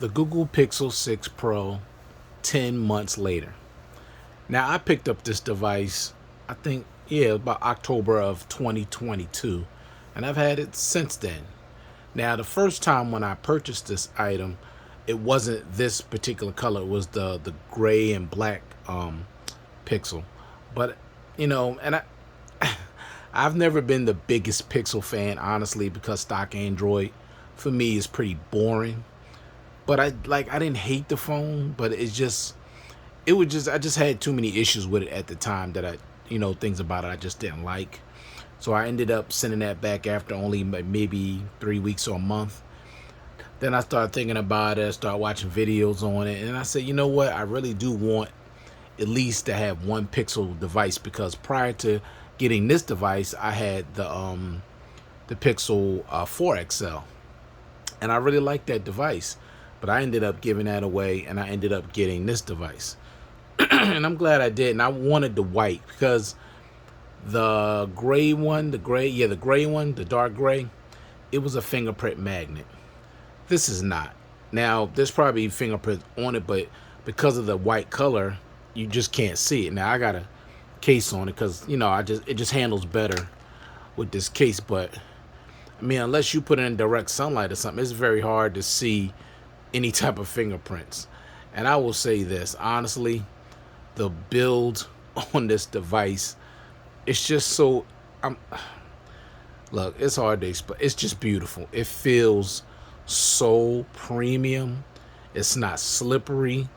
the Google Pixel 6 Pro 10 months later. Now, I picked up this device, I think, yeah, about October of 2022, and I've had it since then. Now, the first time when I purchased this item, it wasn't this particular color. It was the gray and black Pixel. But, and I've never been the biggest Pixel fan, honestly, because stock Android for me is pretty boring. But I didn't hate the phone, but I just had too many issues with it at the time that things about it I just didn't like. So I ended up sending that back after only maybe 3 weeks or a month. Then I started thinking about it, I started watching videos on it, and I said, you know what, I really do want at least to have one Pixel device, because prior to getting this device, I had the Pixel 4 XL, and I really liked that device. But I ended up giving that away, and I ended up getting this device. And I'm glad I did. And I wanted the white because the gray one, the gray one, the dark gray, it was a fingerprint magnet. This is not. Now, there's probably fingerprint on it, but because of the white color, you just can't see it. Now, I got a case on it because, it just handles better with this case. But, I mean, unless you put it in direct sunlight or something, it's very hard to see any type of fingerprints. And I will say this, honestly, the build on this device, it's just so, look, it's hard to explain. It's just beautiful. It feels so premium. It's not slippery.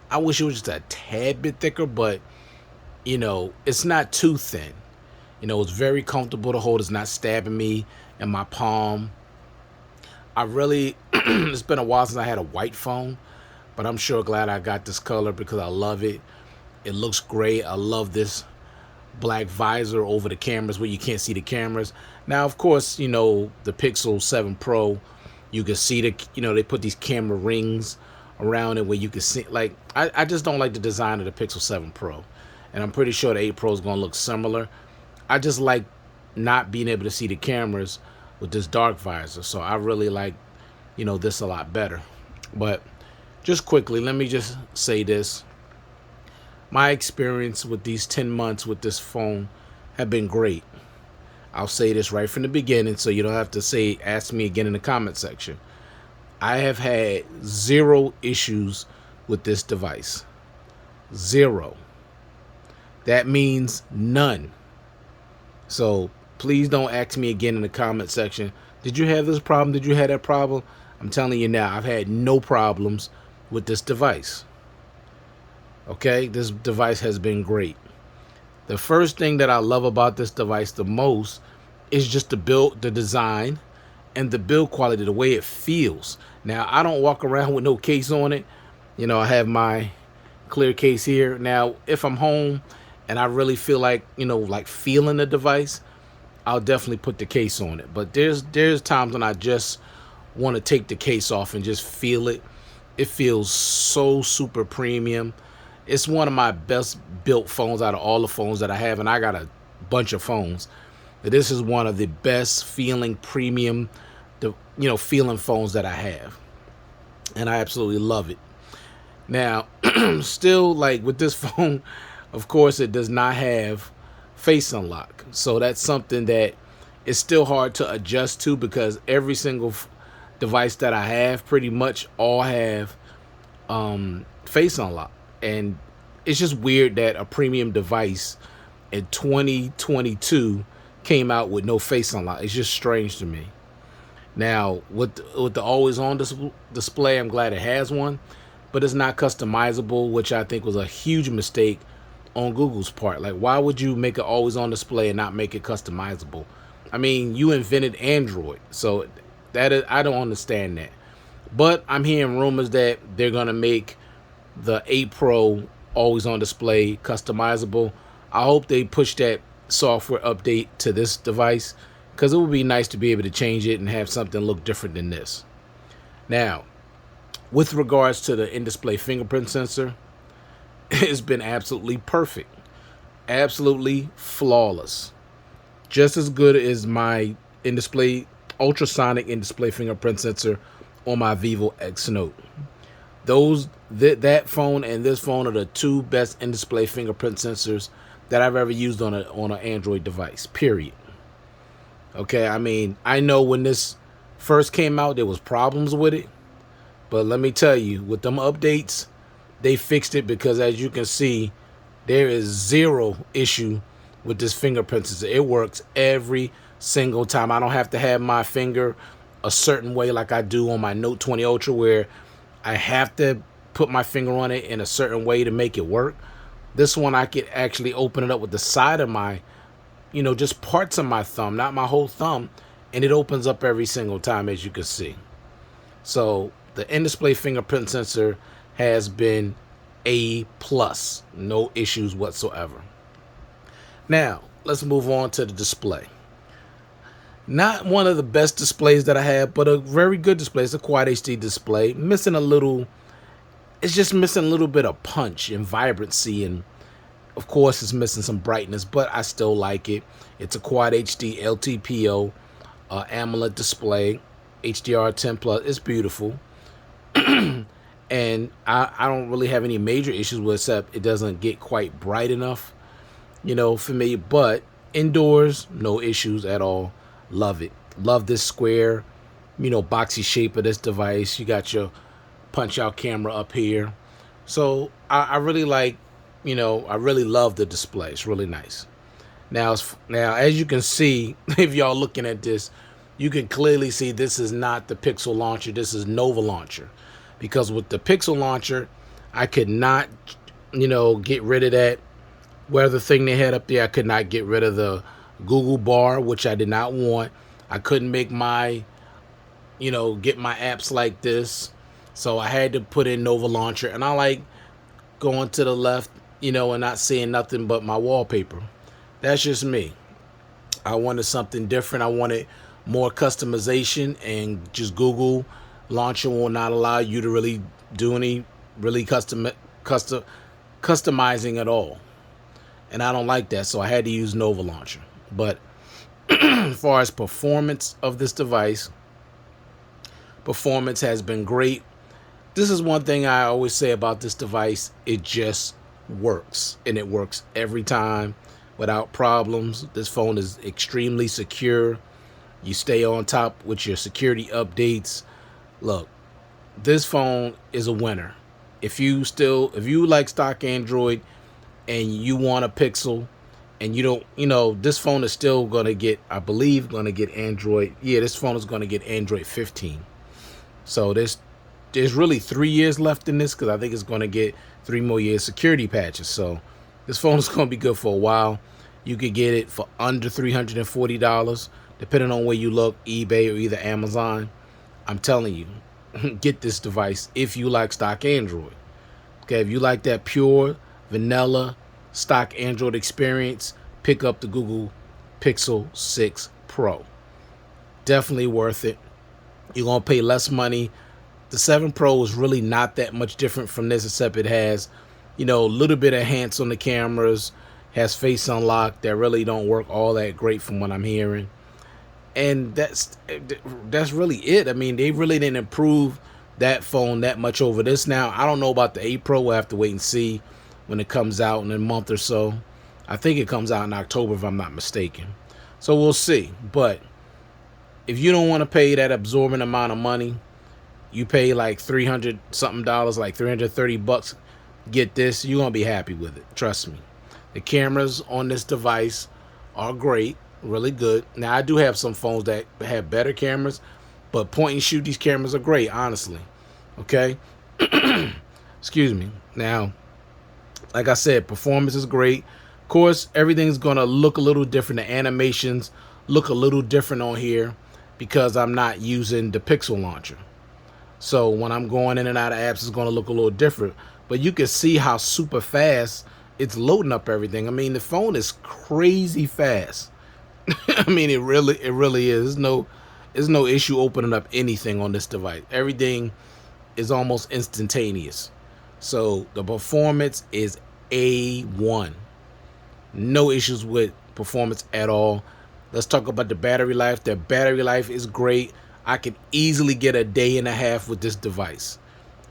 I wish it was just a tad bit thicker, but, it's not too thin. It's very comfortable to hold. It's not stabbing me in my palm. I really, it's been a while since I had a white phone, but I'm sure glad I got this color because I love it. It looks great. I love this black visor over the cameras where you can't see the cameras. Now, of course, the Pixel 7 Pro, you can see they put these camera rings around it where you can see, I just don't like the design of the Pixel 7 Pro. And I'm pretty sure the 8 Pro is going to look similar. I just like not being able to see the cameras with this dark visor. So I really like, this a lot better. But just quickly, let me just say this. My experience with these 10 months with this phone have been great. I'll say this right from the beginning so you don't have to ask me again in the comment section. I have had 0 issues with this device. 0. That means none. So please don't ask me again in the comment section, did you have this problem? Did you have that problem? I'm telling you now, I've had no problems with this device. Okay, this device has been great. The first thing that I love about this device the most is just the design, and the build quality, the way it feels. Now, I don't walk around with no case on it. I have my clear case here. Now, if I'm home and I really feel like, like feeling the device, I'll definitely put the case on it. But there's times when I just want to take the case off and just feel it. It feels so super premium. It's one of my best built phones out of all the phones that I have, and I got a bunch of phones. But this is one of the best feeling premium, feeling phones that I have, and I absolutely love it. Now, still, like with this phone, of course, it does not have face unlock, so that's something that is still hard to adjust to, because every single device that I have pretty much all have face unlock. And it's just weird that a premium device in 2022 came out with no face unlock. It's just strange to me. Now, with the always on display, I'm glad it has one, but it's not customizable, which I think was a huge mistake on Google's part. Like, why would you make it always on display and not make it customizable? I mean, you invented Android, so I don't understand that. But I'm hearing rumors that they're gonna make the 8 Pro always on display customizable. I hope they push that software update to this device, because it would be nice to be able to change it and have something look different than this. Now, with regards to the in-display fingerprint sensor, it's been absolutely perfect, absolutely flawless, just as good as my in-display ultrasonic in-display fingerprint sensor on my Vivo X Note. That phone and this phone are the two best in-display fingerprint sensors that I've ever used on an Android device. Period. Okay, I mean, I know when this first came out, there was problems with it, but let me tell you, with them updates, they fixed it because, as you can see, there is zero issue with this fingerprint sensor. It works every single time. I don't have to have my finger a certain way like I do on my Note 20 Ultra, where I have to put my finger on it in a certain way to make it work. This one, I could actually open it up with the side of my, just parts of my thumb, not my whole thumb, and it opens up every single time, as you can see. So the in-display fingerprint sensor has been A plus, no issues whatsoever. Now let's move on to the display. Not one of the best displays that I have, but a very good display. It's a Quad HD display. It's just missing a little bit of punch and vibrancy, and of course it's missing some brightness, but I still like it. It's a Quad HD LTPO AMOLED display, HDR10 plus. It's beautiful. And I don't really have any major issues with it, except it doesn't get quite bright enough, for me. But indoors, no issues at all. Love it. Love this square, boxy shape of this device. You got your punch out camera up here. So I really like, I really love the display. It's really nice. Now, as you can see, if y'all looking at this, you can clearly see this is not the Pixel launcher. This is Nova launcher. Because with the Pixel launcher, I could not, get rid of that weather thing they had up there. I could not get rid of the Google bar, which I did not want. I couldn't make my, get my apps like this. So I had to put in Nova launcher. And I like going to the left, and not seeing nothing but my wallpaper. That's just me. I wanted something different. I wanted more customization, and just Google launcher will not allow you to really do any really customizing at all. And I don't like that, so I had to use Nova launcher. But as far as performance of this device, performance has been great. This is one thing I always say about this device. It just works, and it works every time without problems. This phone is extremely secure. You stay on top with your security updates. Look, this phone is a winner. If you like stock Android and you want a Pixel, and you don't, this phone is still going to get, I believe, going to get Android. Yeah, this phone is going to get Android 15. So there's really 3 years left in this, because I think it's going to get 3 more years security patches. So this phone is going to be good for a while. You could get it for under $340, depending on where you look, eBay or either Amazon. I'm telling you, get this device if you like stock Android. Okay, if you like that pure vanilla stock Android experience, pick up the Google Pixel 6 Pro. Definitely worth it. You're going to pay less money. The 7 Pro is really not that much different from this, except it has, a little bit of enhance on the cameras, has face unlock that really don't work all that great from what I'm hearing. And that's really it. I mean, they really didn't improve that phone that much over this. Now, I don't know about the 8 Pro. We'll have to wait and see when it comes out in a month or so. I think it comes out in October, if I'm not mistaken. So we'll see. But if you don't want to pay that absorbent amount of money, you pay like $300 something, like $330, get this, you're going to be happy with it. Trust me. The cameras on this device are great, really good. Now, I do have some phones that have better cameras, but point and shoot, these cameras are great, honestly. Okay? Excuse me. Now, like I said, performance is great. Of course, everything's going to look a little different. The animations look a little different on here because I'm not using the Pixel launcher. So when I'm going in and out of apps, it's going to look a little different. But you can see how super fast it's loading up everything. I mean, the phone is crazy fast. I mean, it really is. There's no issue opening up anything on this device. Everything is almost instantaneous. So the performance is A1. No issues with performance at all. Let's talk about the battery life. The battery life is great. I could easily get a day and a half with this device.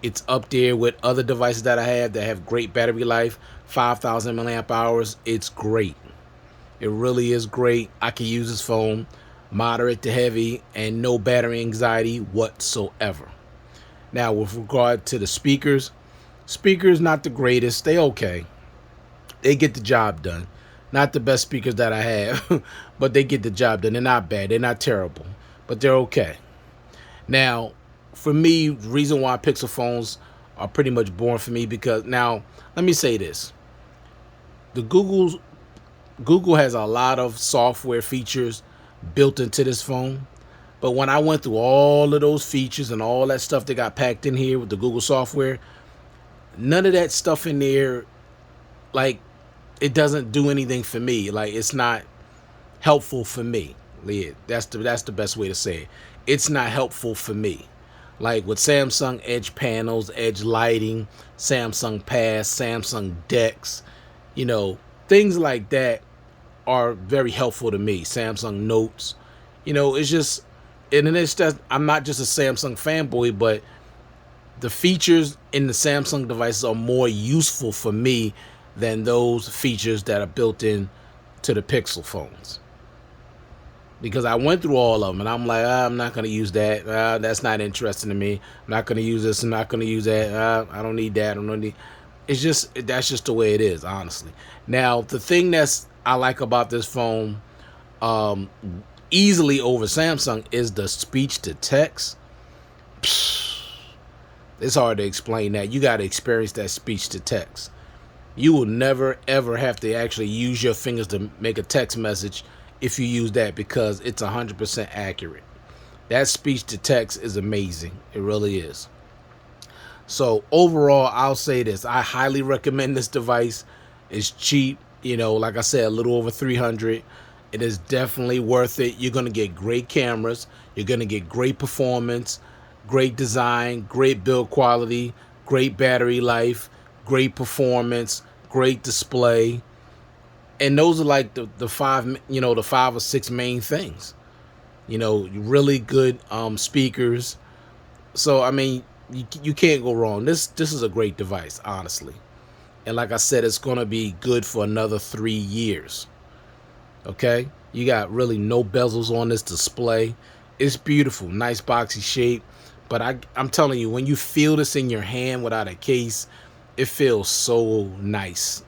It's up there with other devices that I have that have great battery life, 5,000 milliamp hours. It's great. It really is great. I can use this phone moderate to heavy and no battery anxiety whatsoever. Now, with regard to the speakers not the greatest. They okay. They get the job done. Not the best speakers that I have, but they get the job done. They're not bad. They're not terrible, but they're okay. Now, for me, the reason why Pixel phones are pretty much born for me because now, let me say this. The Google has a lot of software features built into this phone. But when I went through all of those features and all that stuff that got packed in here with the Google software, none of that stuff in there, like, it doesn't do anything for me. Like, it's not helpful for me. Yeah, that's the best way to say it. It's not helpful for me. Like with Samsung Edge panels, Edge lighting, Samsung Pass, Samsung Dex, things like that are very helpful to me. Samsung Notes, it's just, and it's just, I'm not just a Samsung fanboy, but the features in the Samsung devices are more useful for me than those features that are built in to the Pixel phones. Because I went through all of them and I'm like, I'm not going to use that. That's not interesting to me. I'm not going to use this. I'm not going to use that. I don't need that. I don't need. That's just the way it is, honestly. Now, the thing I like about this phone, easily over Samsung, is the speech to text. It's hard to explain that. You got to experience that speech to text. You will never ever have to actually use your fingers to make a text message if you use that, because it's 100% accurate. That speech to text is amazing. It really is. So overall, I'll say this. I highly recommend this device. It's cheap, like I said, a little over 300. It is definitely worth it. You're going to get great cameras. You're going to get great performance, great design, great build quality, great battery life, great performance, great display. And those are like the five, the 5 or 6 main things. Really good speakers. So I mean, you can't go wrong. This is a great device, honestly. And like I said, it's gonna be good for another 3 years. Okay, you got really no bezels on this display. It's beautiful, nice boxy shape. But I'm telling you, when you feel this in your hand without a case, it feels so nice.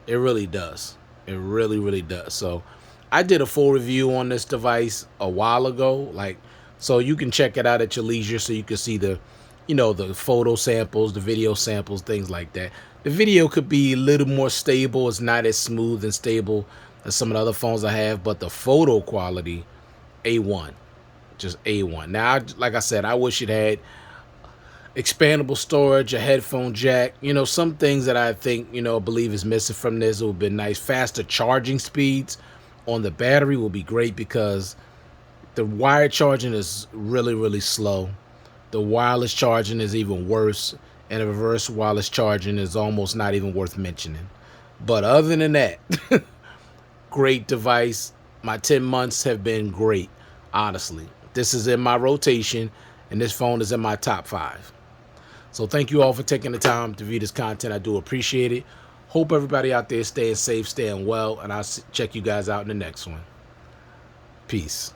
It really does. It really, really does. So I did a full review on this device a while ago, so you can check it out at your leisure, so you can see the photo samples, the video samples, things like that. The video could be a little more stable. It's not as smooth and stable as some of the other phones I have, but the photo quality, A1, just A1. Now, like I said, I wish it had expandable storage, a headphone jack, some things that I think, believe is missing from this. It would be nice. Faster charging speeds on the battery will be great, because the wired charging is really, really slow. The wireless charging is even worse, and the reverse wireless charging is almost not even worth mentioning. But other than that, great device. My 10 months have been great, honestly. This is in my rotation, and this phone is in my top 5. So thank you all for taking the time to view this content. I do appreciate it. Hope everybody out there is staying safe, staying well, and I'll check you guys out in the next one. Peace.